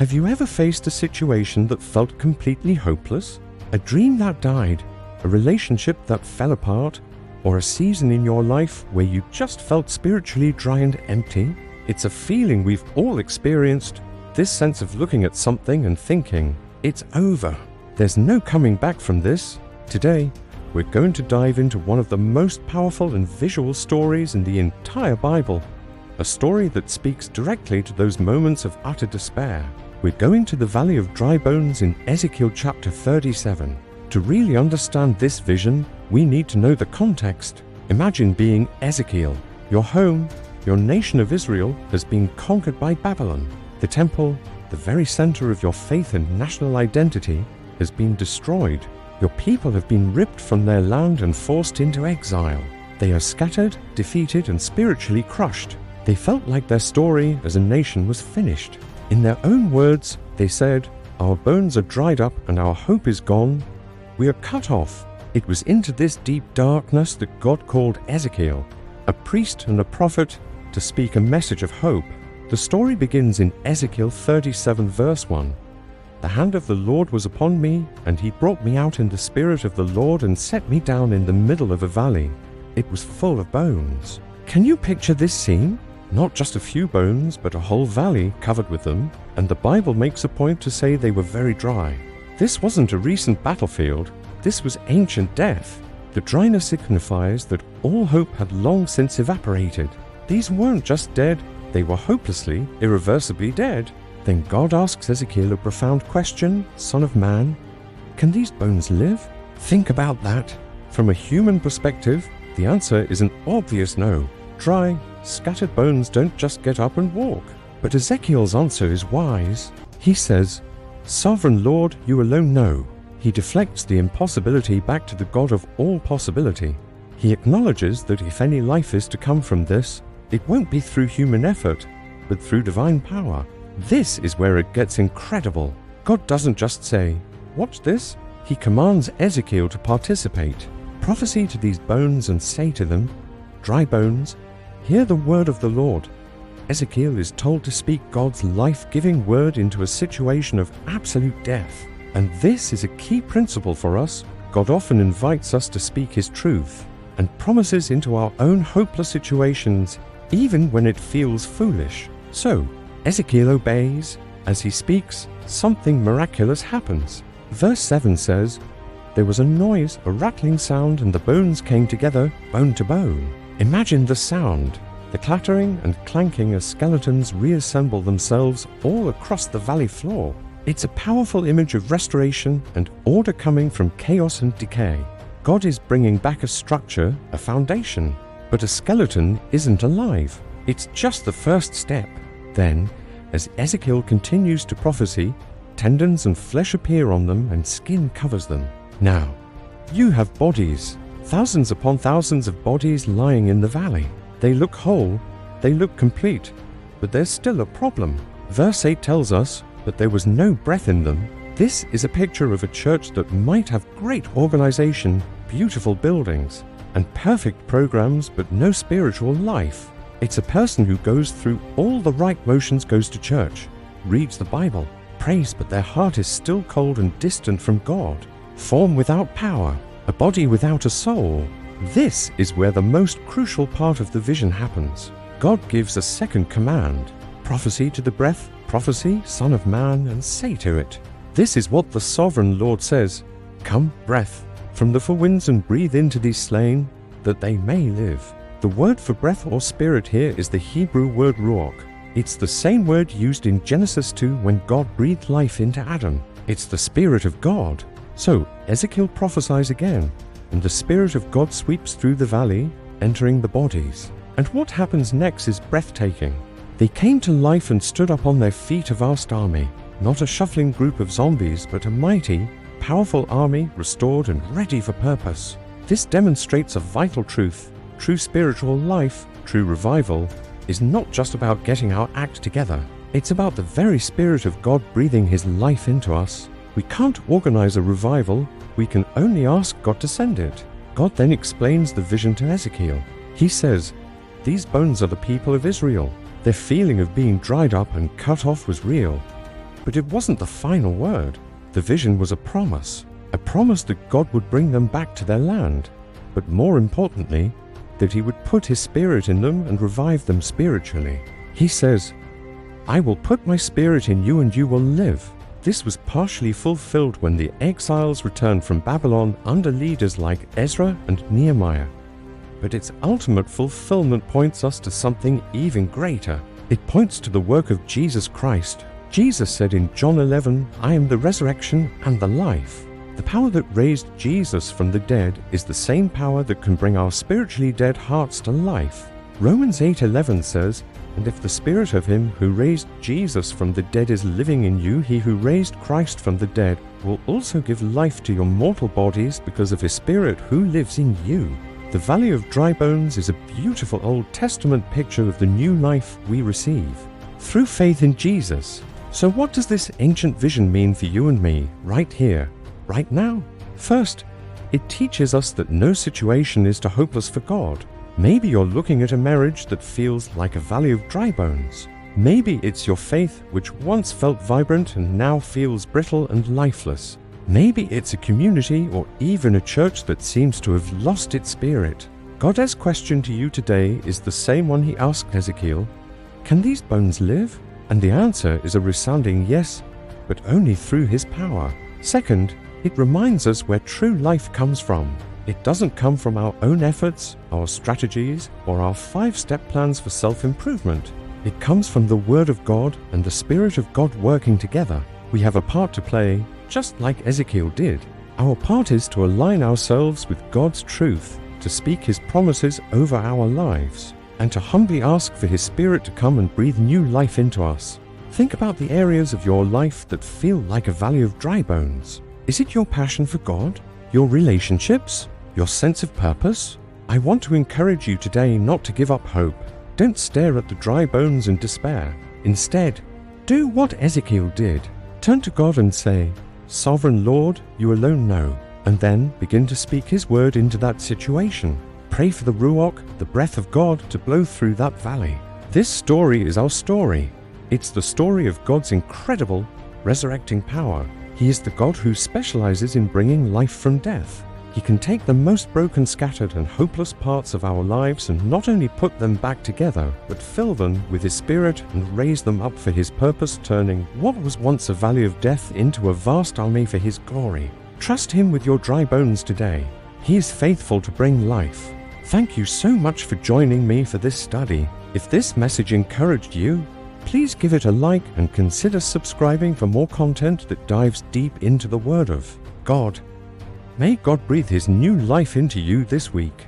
Have you ever faced a situation that felt completely hopeless? A dream that died? A relationship that fell apart? Or a season in your life where you just felt spiritually dry and empty? It's a feeling we've all experienced, this sense of looking at something and thinking, it's over. There's no coming back from this. Today, we're going to dive into one of the most powerful and visual stories in the entire Bible. A story that speaks directly to those moments of utter despair. We're going to the Valley of Dry Bones in Ezekiel chapter 37. To really understand this vision, we need to know the context. Imagine being Ezekiel. Your home, your nation of Israel, has been conquered by Babylon. The temple, the very center of your faith and national identity, has been destroyed. Your people have been ripped from their land and forced into exile. They are scattered, defeated, and spiritually crushed. They felt like their story as a nation was finished. In their own words, they said, "Our bones are dried up and our hope is gone. We are cut off." It was into this deep darkness that God called Ezekiel, a priest and a prophet, to speak a message of hope. The story begins in Ezekiel 37 verse 1. "The hand of the Lord was upon me, and he brought me out in the spirit of the Lord and set me down in the middle of a valley. It was full of bones." Can you picture this scene? Not just a few bones, but a whole valley covered with them, and the Bible makes a point to say they were very dry. This wasn't a recent battlefield, this was ancient death. The dryness signifies that all hope had long since evaporated. These weren't just dead, they were hopelessly, irreversibly dead. Then God asks Ezekiel a profound question, "Son of man, can these bones live?" Think about that. From a human perspective, the answer is an obvious no. Dry, scattered bones don't just get up and walk. But Ezekiel's answer is wise. He says, "Sovereign Lord, you alone know." He deflects the impossibility back to the God of all possibility. He acknowledges that if any life is to come from this, it won't be through human effort, but through divine power. This is where it gets incredible. God doesn't just say, "Watch this." He commands Ezekiel to participate. Prophesy to these bones and say to them, "Dry bones, hear the word of the Lord." Ezekiel is told to speak God's life-giving word into a situation of absolute death. And this is a key principle for us. God often invites us to speak his truth and promises into our own hopeless situations, even when it feels foolish. So, Ezekiel obeys. As he speaks, something miraculous happens. Verse 7 says, "There was a noise, a rattling sound, and the bones came together, bone to bone." Imagine the sound, the clattering and clanking as skeletons reassemble themselves all across the valley floor. It's a powerful image of restoration and order coming from chaos and decay. God is bringing back a structure, a foundation, but a skeleton isn't alive. It's just the first step. Then, as Ezekiel continues to prophesy, tendons and flesh appear on them and skin covers them. Now, you have bodies, thousands upon thousands of bodies lying in the valley. They look whole, they look complete, but there's still a problem. Verse 8 tells us that there was no breath in them. This is a picture of a church that might have great organization, beautiful buildings, and perfect programs, but no spiritual life. It's a person who goes through all the right motions, goes to church, reads the Bible, prays, but their heart is still cold and distant from God. Form without power, a body without a soul. This is where the most crucial part of the vision happens. God gives a second command. Prophesy to the breath, prophesy, Son of man, and say to it. This is what the sovereign Lord says. "Come, breath, from the four winds and breathe into these slain, that they may live." The word for breath or spirit here is the Hebrew word ruach. It's the same word used in Genesis 2 when God breathed life into Adam. It's the Spirit of God. So Ezekiel prophesies again, and the Spirit of God sweeps through the valley, entering the bodies. And what happens next is breathtaking. They came to life and stood up on their feet, a vast army. Not a shuffling group of zombies, but a mighty, powerful army restored and ready for purpose. This demonstrates a vital truth. True spiritual life, true revival, is not just about getting our act together. It's about the very Spirit of God breathing his life into us. We can't organize a revival, we can only ask God to send it. God then explains the vision to Ezekiel. He says, "These bones are the people of Israel. Their feeling of being dried up and cut off was real. But it wasn't the final word. The vision was a promise that God would bring them back to their land, but more importantly, that He would put His Spirit in them and revive them spiritually. He says, "I will put my Spirit in you and you will live." This was partially fulfilled when the exiles returned from Babylon under leaders like Ezra and Nehemiah. But its ultimate fulfillment points us to something even greater. It points to the work of Jesus Christ. Jesus said in John 11, "I am the resurrection and the life." The power that raised Jesus from the dead is the same power that can bring our spiritually dead hearts to life. Romans 8:11 says, "And if the Spirit of Him who raised Jesus from the dead is living in you, He who raised Christ from the dead will also give life to your mortal bodies because of His Spirit who lives in you." The Valley of Dry Bones is a beautiful Old Testament picture of the new life we receive through faith in Jesus. So what does this ancient vision mean for you and me, right here, right now? First, it teaches us that no situation is too hopeless for God. Maybe you're looking at a marriage that feels like a valley of dry bones. Maybe it's your faith which once felt vibrant and now feels brittle and lifeless. Maybe it's a community or even a church that seems to have lost its spirit. God's question to you today is the same one He asked Ezekiel. Can these bones live? And the answer is a resounding yes, but only through His power. Second, it reminds us where true life comes from. It doesn't come from our own efforts, our strategies, or our 5-step plans for self-improvement. It comes from the Word of God and the Spirit of God working together. We have a part to play, just like Ezekiel did. Our part is to align ourselves with God's truth, to speak His promises over our lives, and to humbly ask for His Spirit to come and breathe new life into us. Think about the areas of your life that feel like a valley of dry bones. Is it your passion for God? Your relationships? Your sense of purpose? I want to encourage you today not to give up hope. Don't stare at the dry bones in despair. Instead, do what Ezekiel did. Turn to God and say, "Sovereign Lord, you alone know," and then begin to speak His word into that situation. Pray for the Ruach, the breath of God, to blow through that valley. This story is our story. It's the story of God's incredible resurrecting power. He is the God who specializes in bringing life from death. He can take the most broken, scattered, and hopeless parts of our lives and not only put them back together, but fill them with His Spirit and raise them up for His purpose, turning what was once a valley of death into a vast army for His glory. Trust Him with your dry bones today. He is faithful to bring life. Thank you so much for joining me for this study. If this message encouraged you, please give it a like and consider subscribing for more content that dives deep into the Word of God. May God breathe His new life into you this week.